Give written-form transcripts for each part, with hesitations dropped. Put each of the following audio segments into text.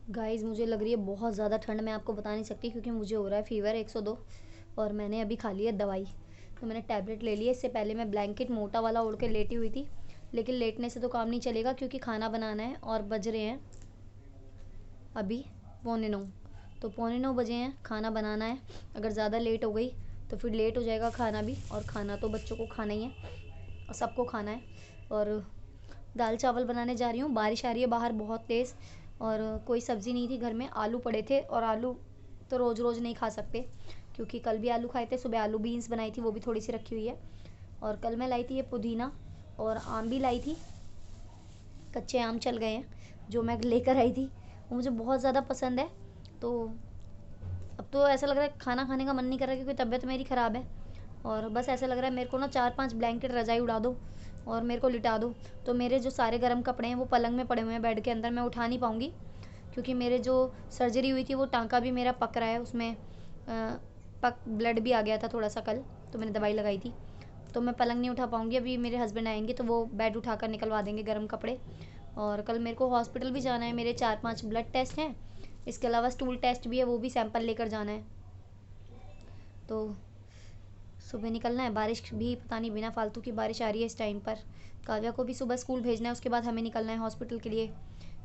Guys मुझे लग रही है बहुत ज़्यादा ठंड, मैं आपको बता नहीं सकती, क्योंकि मुझे हो रहा है फ़ीवर 102 और मैंने अभी खा ली है दवाई। तो मैंने टैबलेट ले ली है। इससे पहले मैं ब्लैंकेट मोटा वाला ओढ़ के लेटी हुई थी, लेकिन लेटने से तो काम नहीं चलेगा क्योंकि खाना बनाना है और बज रहे हैं अभी 8:45। तो 8:45 बजे हैं, खाना बनाना है। अगर ज़्यादा लेट हो गई तो फिर लेट हो जाएगा खाना भी, और खाना तो बच्चों को खाना ही है और सबको खाना है। और दाल चावल बनाने जा रही हूँ। बारिश आ रही है बाहर बहुत तेज़, और कोई सब्ज़ी नहीं थी घर में। आलू पड़े थे, और आलू तो रोज़ रोज़ नहीं खा सकते, क्योंकि कल भी आलू खाए थे। सुबह आलू बीन्स बनाई थी, वो भी थोड़ी सी रखी हुई है। और कल मैं लाई थी ये पुदीना, और आम भी लाई थी। कच्चे आम चल गए हैं जो मैं लेकर आई थी, वो मुझे बहुत ज़्यादा पसंद है। तो अब तो ऐसा लग रहा है खाना खाने का मन नहीं कर रहा, क्योंकि तबीयत मेरी ख़राब है। और बस ऐसा लग रहा है मेरे को ना 4-5 ब्लैंकेट रजाई उड़ा दो और मेरे को लिटा दो। तो मेरे जो सारे गर्म कपड़े हैं वो पलंग में पड़े हुए हैं बेड के अंदर, मैं उठा नहीं पाऊँगी, क्योंकि मेरे जो सर्जरी हुई थी वो टाँका भी मेरा पक रहा है, उसमें पक ब्लड भी आ गया था थोड़ा सा कल, तो मैंने दवाई लगाई थी। तो मैं पलंग नहीं उठा पाऊँगी। अभी मेरे हस्बैंड आएंगे तो वो बेड उठा कर निकलवा देंगे गर्म कपड़े। और कल मेरे को हॉस्पिटल भी जाना है, मेरे 4-5 ब्लड टेस्ट हैं। इसके अलावा स्टूल टेस्ट भी है, वो भी सैंपल लेकर जाना है। तो सुबह निकलना है। बारिश भी पता नहीं, बिना फालतू की बारिश आ रही है इस टाइम पर। काव्या को भी सुबह स्कूल भेजना है, उसके बाद हमें निकलना है हॉस्पिटल के लिए।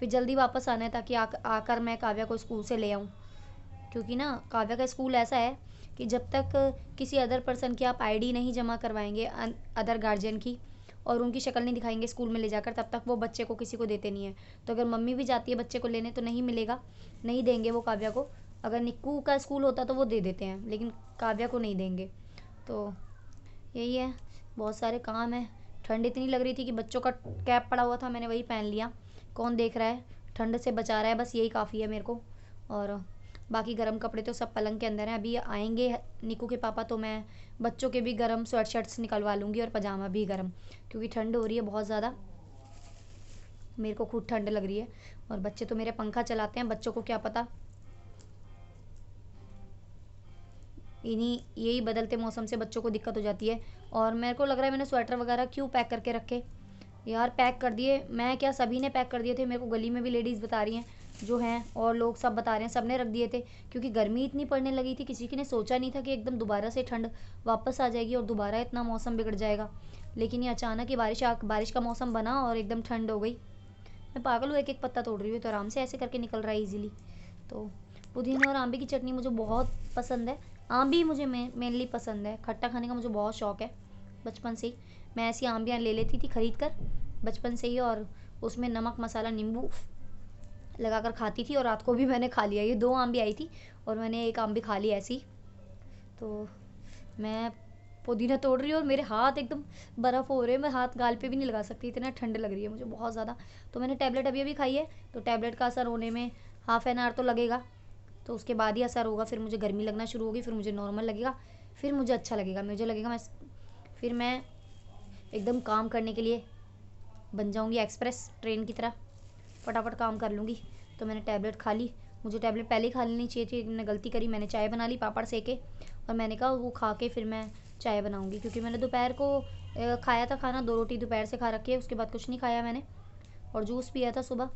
फिर जल्दी वापस आना है ताकि आकर मैं काव्या को स्कूल से ले आऊँ, क्योंकि ना काव्या का स्कूल ऐसा है कि जब तक किसी अदर पर्सन की आप आईडी नहीं जमा करवाएंगे, अदर गार्जियन की, और उनकी शक्ल नहीं दिखाएंगे स्कूल में ले जाकर, तब तक वो बच्चे को किसी को देते नहीं है। तो अगर मम्मी भी जाती है बच्चे को लेने तो नहीं मिलेगा, नहीं देंगे वो काव्या को। अगर निक्कू का स्कूल होता तो वो दे देते हैं, लेकिन काव्या को नहीं देंगे। तो यही है, बहुत सारे काम है। ठंड इतनी लग रही थी कि बच्चों का कैप पड़ा हुआ था, मैंने वही पहन लिया। कौन देख रहा है, ठंड से बचा रहा है, बस यही काफ़ी है मेरे को। और बाकी गर्म कपड़े तो सब पलंग के अंदर हैं। अभी आएंगे निकू के पापा तो मैं बच्चों के भी गर्म स्वेट शर्ट्स निकलवा लूँगी, और पजामा भी गर्म, क्योंकि ठंड हो रही है बहुत ज़्यादा। मेरे को खुद ठंड लग रही है, और बच्चे तो मेरे पंखा चलाते हैं, बच्चों को क्या पता। इन्हीं यही बदलते मौसम से बच्चों को दिक्कत हो जाती है। और मेरे को लग रहा है मैंने स्वेटर वगैरह क्यों पैक करके रखे यार। पैक कर दिए, मैं क्या, सभी ने पैक कर दिए थे। मेरे को गली में भी लेडीज़ बता रही हैं जो हैं, और लोग सब बता रहे हैं, सब ने रख दिए थे, क्योंकि गर्मी इतनी पड़ने लगी थी। किसी ने सोचा नहीं था कि एकदम दोबारा से ठंड वापस आ जाएगी और दोबारा इतना मौसम बिगड़ जाएगा। लेकिन ये अचानक ही बारिश का मौसम बना और एकदम ठंड हो गई। मैं पागल हूँ, एक एक पत्ता तोड़ रही हूँ, तो आराम से ऐसे करके निकल रहा है ईजिली। तो पुदीने और आंबे की चटनी मुझे बहुत पसंद है। आम भी मुझे मेनली पसंद है, खट्टा खाने का मुझे बहुत शौक है बचपन से ही। मैं ऐसी आम्बियाँ ले लेती थी खरीद कर बचपन से ही, और उसमें नमक मसाला नींबू लगा कर खाती थी। और रात को भी मैंने खा लिया, ये 2 आम भी आई थी और मैंने एक आम भी खा लिया ऐसी। तो मैं पुदीना तोड़ रही हूँ और मेरे हाथ एकदम बर्फ़ हो रहे हैं, मैं हाथ गाल पे भी नहीं लगा सकती, इतना ठंड लग रही है मुझे बहुत ज़्यादा। तो मैंने टैबलेट अभी अभी खाई है, तो टैबलेट का असर होने में हाफ़ एन आवर तो लगेगा। तो उसके बाद ही असर होगा, फिर मुझे गर्मी लगना शुरू होगी, फिर मुझे नॉर्मल लगेगा, फिर मुझे अच्छा लगेगा, मुझे लगेगा मैं एकदम काम करने के लिए बन जाऊँगी, एक्सप्रेस ट्रेन की तरह फटाफट काम कर लूँगी। तो मैंने टैबलेट खा ली। मुझे टैबलेट पहले ही खा लेनी चाहिए थी, मैंने गलती करी। मैंने चाय बना ली पापड़ सेके, और मैंने कहा वो खा के फिर मैं चाय बनाऊँगी, क्योंकि मैंने दोपहर को खाया था खाना, 2 रोटी दोपहर से खा रखी है, उसके बाद कुछ नहीं खाया मैंने, और जूस पिया था सुबह।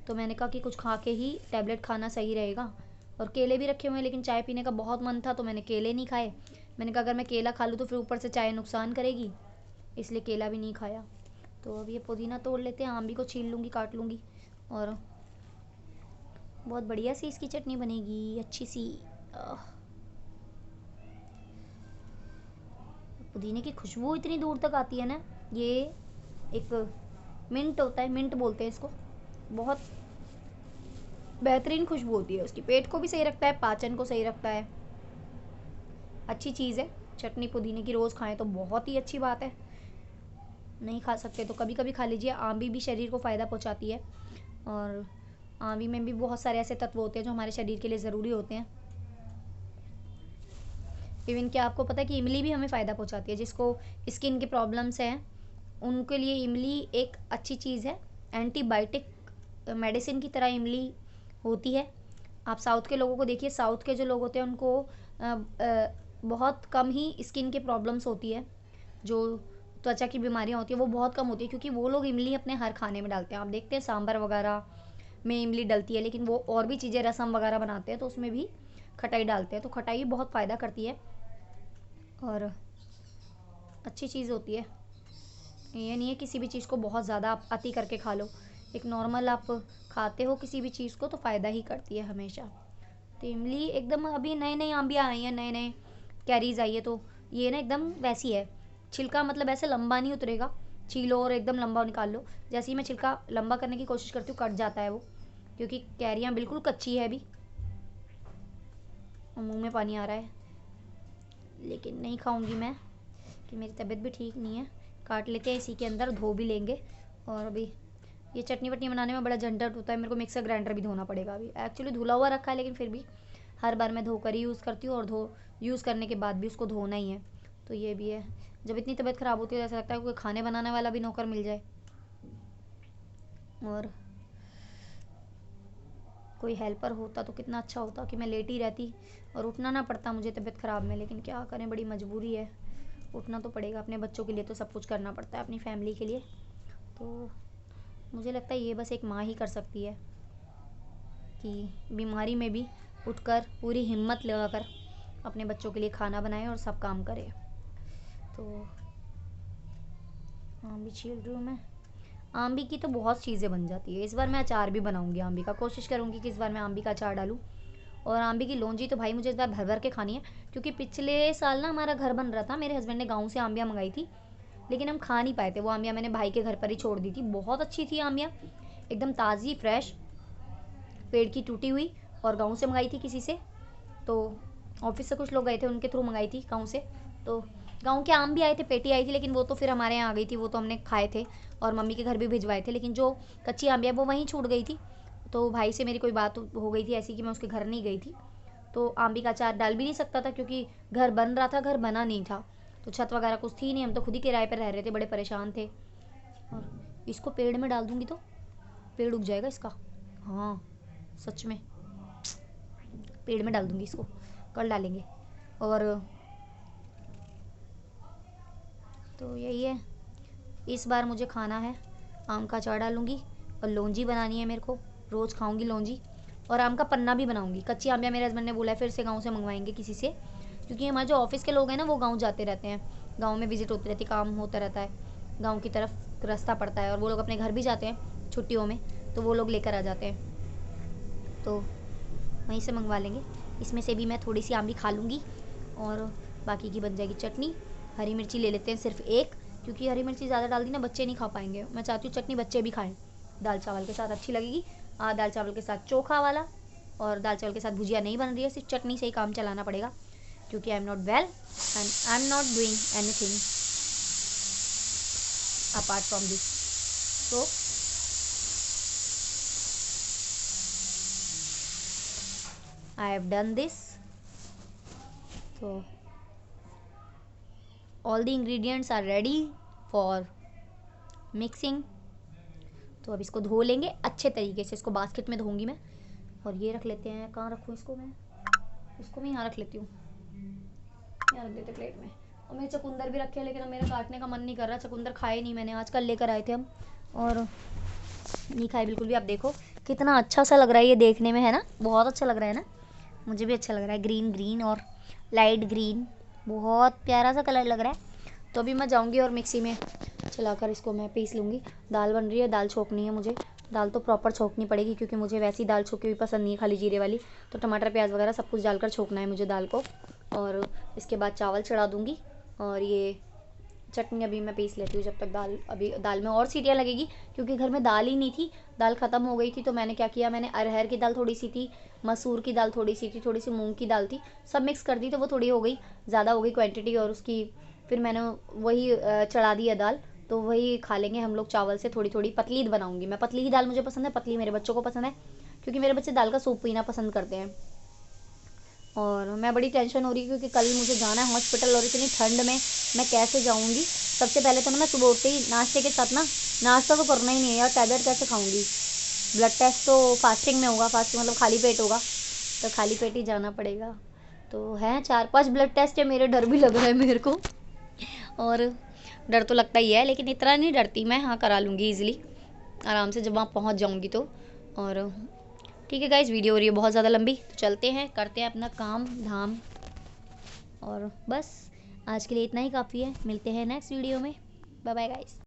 तो मैंने कहा कि कुछ खा के ही टैबलेट खाना सही रहेगा। और केले भी रखे हुए हैं, लेकिन चाय पीने का बहुत मन था तो मैंने केले नहीं खाए। मैंने कहा अगर मैं केला खा लूँ तो फिर ऊपर से चाय नुकसान करेगी, इसलिए केला भी नहीं खाया। तो अब ये पुदीना तोड़ लेते हैं, आम भी को छील लूँगी, काट लूँगी, और बहुत बढ़िया सी इसकी चटनी बनेगी, अच्छी सी। पुदीने की खुशबू इतनी दूर तक आती है ना। ये एक मिंट होता है, मिंट बोलते हैं इसको, बहुत बेहतरीन खुशबू होती है उसकी। पेट को भी सही रखता है, पाचन को सही रखता है, अच्छी चीज़ है। चटनी पुदीने की रोज़ खाएं तो बहुत ही अच्छी बात है। नहीं खा सकते तो कभी कभी खा लीजिए। आंबी भी शरीर को फ़ायदा पहुंचाती है, और आंबी में भी बहुत सारे ऐसे तत्व होते हैं जो हमारे शरीर के लिए ज़रूरी होते हैं। इवन क्या आपको पता है कि इमली भी हमें फ़ायदा पहुंचाती है। जिसको स्किन के प्रॉब्लम्स हैं उनके लिए इमली एक अच्छी चीज़ है। एंटीबायोटिक मेडिसिन की तरह इमली होती है। आप साउथ के लोगों को देखिए, साउथ के जो लोग होते हैं उनको बहुत कम ही स्किन के प्रॉब्लम्स होती है, जो त्वचा की बीमारियां होती है वो बहुत कम होती है, क्योंकि वो लोग इमली अपने हर खाने में डालते हैं। आप देखते हैं सांभर वगैरह में इमली डलती है, लेकिन वो और भी चीज़ें रसम वगैरह बनाते हैं तो उसमें भी खटाई डालते हैं। तो खटाई बहुत फ़ायदा करती है और अच्छी चीज़ होती है। ये नहीं है किसी भी चीज़ को बहुत ज़्यादा आप अति करके खा लो। एक नॉर्मल आप खाते हो किसी भी चीज़ को तो फ़ायदा ही करती है हमेशा। तो इमली एकदम अभी नए नए आंबियाँ आई हैं, नए नए कैरीज आई है, तो ये ना एकदम वैसी है। छिलका मतलब ऐसे लंबा नहीं उतरेगा, छीलो और एकदम लंबा निकाल लो। जैसे ही मैं छिलका लंबा करने की कोशिश करती हूँ कट जाता है वो, क्योंकि कैरियाँ बिल्कुल कच्ची है अभी। मुंह में पानी आ रहा है, लेकिन नहीं खाऊंगी मैं कि मेरी तबीयत भी ठीक नहीं है। काट लेते हैं इसी के अंदर, धो भी लेंगे। और अभी ये चटनी वटनी बनाने में बड़ा झंझट होता है, मेरे को मिक्सर ग्राइंडर भी धोना पड़ेगा। अभी एक्चुअली धुला हुआ रखा है, लेकिन फिर भी हर बार मैं धोकर ही यूज़ करती हूँ और यूज़ करने के बाद भी उसको धोना ही है। तो ये भी है, जब इतनी तबीयत ख़राब होती है ऐसा लगता है कोई खाने बनाने वाला भी नौकर मिल जाए और कोई हेल्पर होता तो कितना अच्छा होता कि मैं लेटी रहती और उठना ना पड़ता मुझे तबीयत ख़राब में। लेकिन क्या करें, बड़ी मजबूरी है, उठना तो पड़ेगा। अपने बच्चों के लिए तो सब कुछ करना पड़ता है, अपनी फैमिली के लिए। तो मुझे लगता है ये बस एक माँ ही कर सकती है कि बीमारी में भी उठकर पूरी हिम्मत लगाकर अपने बच्चों के लिए खाना बनाए और सब काम करे। तो आम छील रही हूँ मैं। आंबी की तो बहुत चीज़ें बन जाती है। इस बार मैं अचार भी बनाऊंगी आंबी का, कोशिश करूंगी कि इस बार मैं आंबी का अचार डालूं। और आंबी की लौंजी तो भाई मुझे इस बार भर भर के खानी है, क्योंकि पिछले साल ना हमारा घर बन रहा था, मेरे हस्बैंड ने गाँव से आंबियाँ मंगाई थी, लेकिन हम खा नहीं पाए थे। वो आंबियाँ मैंने भाई के घर पर ही छोड़ दी थी। बहुत अच्छी थी आंबियाँ, एकदम ताज़ी फ्रेश, पेड़ की टूटी हुई, और गाँव से मंगाई थी किसी से। तो ऑफिस से कुछ लोग गए थे, उनके थ्रू मंगाई थी गाँव से। तो गाँव के आम भी आए थे, पेटी आई थी, लेकिन वो तो फिर हमारे यहाँ आ गई थी, वो तो हमने खाए थे और मम्मी के घर भी भिजवाए थे। लेकिन जो कच्ची आंबियाँ वो वहीं छूट गई थी। तो भाई से मेरी कोई बात हो गई थी ऐसी कि मैं उसके घर नहीं गई थी, तो आंबी का अचार डाल भी नहीं सकता था क्योंकि घर बन रहा था, घर बना नहीं था, तो छत वगैरह कुछ थी नहीं, हम तो खुद ही किराए पर रह रहे थे, बड़े परेशान थे। और इसको पेड़ में डाल दूँगी तो पेड़ उग जाएगा इसका। हाँ सच में, पेड़ में डाल दूँगी इसको, कल डालेंगे। और तो यही है, इस बार मुझे खाना है आम का अचार डालूंगी और लौंजी बनानी है मेरे को, रोज़ खाऊंगी लौंजी। और आम का पन्ना भी बनाऊंगी। कच्ची आंबियाँ मेरे हस्बैंड ने बोला है फिर से गांव से मंगवाएंगे किसी से, क्योंकि हमारे जो ऑफिस के लोग हैं ना वो गांव जाते रहते हैं, गांव में विजिट होती रहती, काम होता रहता है, गांव की तरफ रास्ता पड़ता है, और वो लोग अपने घर भी जाते हैं छुट्टियों में, तो वो लोग लेकर आ जाते हैं, तो वहीं से मंगवा लेंगे। इसमें से भी मैं थोड़ी सी आंबी खा लूँगी और बाकी की बन जाएगी चटनी। हरी मिर्ची ले लेते हैं सिर्फ एक, क्योंकि हरी मिर्ची ज़्यादा डाल दी ना बच्चे नहीं खा पाएंगे। मैं चाहती हूँ चटनी बच्चे भी खाएं, दाल चावल के साथ अच्छी लगेगी। दाल चावल के साथ चोखा वाला, और दाल चावल के साथ भुजिया नहीं बन रही है, सिर्फ चटनी से ही काम चलाना पड़ेगा, क्योंकि I am not well and I am not doing anything apart from this. तो I have done this. So all the ingredients are ready for mixing. तो अब इसको धो लेंगे अच्छे तरीके से, इसको बास्केट में धोऊंगी मैं। और ये रख लेते हैं, कहाँ रखूँ इसको मैं यहाँ रख लेती हूँ, यहाँ रख देते प्लेट में। और मेरे चकुंदर भी रखे हैं, लेकिन अब मेरा काटने का मन नहीं कर रहा। चकुंदर खाए नहीं मैंने, आजकल लेकर आए थे हम और नहीं खाए बिल्कुल भी। आप देखो कितना अच्छा सा लग रहा है ये देखने में, है ना, बहुत अच्छा लग रहा है ना, मुझे भी अच्छा लग रहा है। ग्रीन ग्रीन और लाइट ग्रीन, बहुत प्यारा सा कलर लग रहा है। तो अभी मैं जाऊंगी और मिक्सी में चलाकर इसको मैं पीस लूँगी। दाल बन रही है, दाल छोंकनी है मुझे, दाल तो प्रॉपर छोंकनी पड़ेगी, क्योंकि मुझे वैसी दाल छोंकी हुई पसंद नहीं है, खाली जीरे वाली। तो टमाटर प्याज वगैरह सब कुछ डालकर छोंकना है मुझे दाल को। और इसके बाद चावल चढ़ा दूँगी, और ये चटनी अभी मैं पीस लेती हूँ जब तक दाल, अभी दाल में और सीटियाँ लगेगी, क्योंकि घर में दाल ही नहीं थी, दाल ख़त्म हो गई थी। तो मैंने क्या किया, मैंने अरहर की दाल थोड़ी सी थी, मसूर की दाल थोड़ी सी थी, थोड़ी सी मूंग की दाल थी, सब मिक्स कर दी, तो वो थोड़ी हो गई, ज़्यादा हो गई क्वांटिटी, और उसकी फिर मैंने वही चढ़ा दी है दाल। तो वही खा लेंगे हम लोग चावल से, थोड़ी थोड़ी पतली बनाऊंगी मैं। पतली ही दाल मुझे पसंद है, पतली मेरे बच्चों को पसंद है, क्योंकि मेरे बच्चे दाल का सूप पीना पसंद करते हैं। और मैं बड़ी टेंशन हो रही है, क्योंकि कल मुझे जाना है हॉस्पिटल, और इतनी ठंड में मैं कैसे जाऊंगी। सबसे पहले तो मैं सुबह उठते ही नाश्ते के साथ ना, नाश्ता तो करना ही नहीं है यार, टैबलेट कैसे खाऊंगी। ब्लड टेस्ट तो फास्टिंग में होगा, फास्टिंग मतलब खाली पेट होगा, तो खाली पेट ही जाना पड़ेगा। तो हैं 4-5 ब्लड टेस्ट है मेरे, डर भी लग रहा है मेरे को, और डर तो लगता ही है, लेकिन इतना नहीं डरती मैं। हाँ करा लूँगी ईजिली, आराम से, जब वहाँ पहुँच जाऊँगी तो। और ठीक है गाइस, वीडियो हो रही है बहुत ज़्यादा लंबी, तो चलते हैं, करते हैं अपना काम धाम। और बस आज के लिए इतना ही काफ़ी है। मिलते हैं नेक्स्ट वीडियो में। Bye bye guys.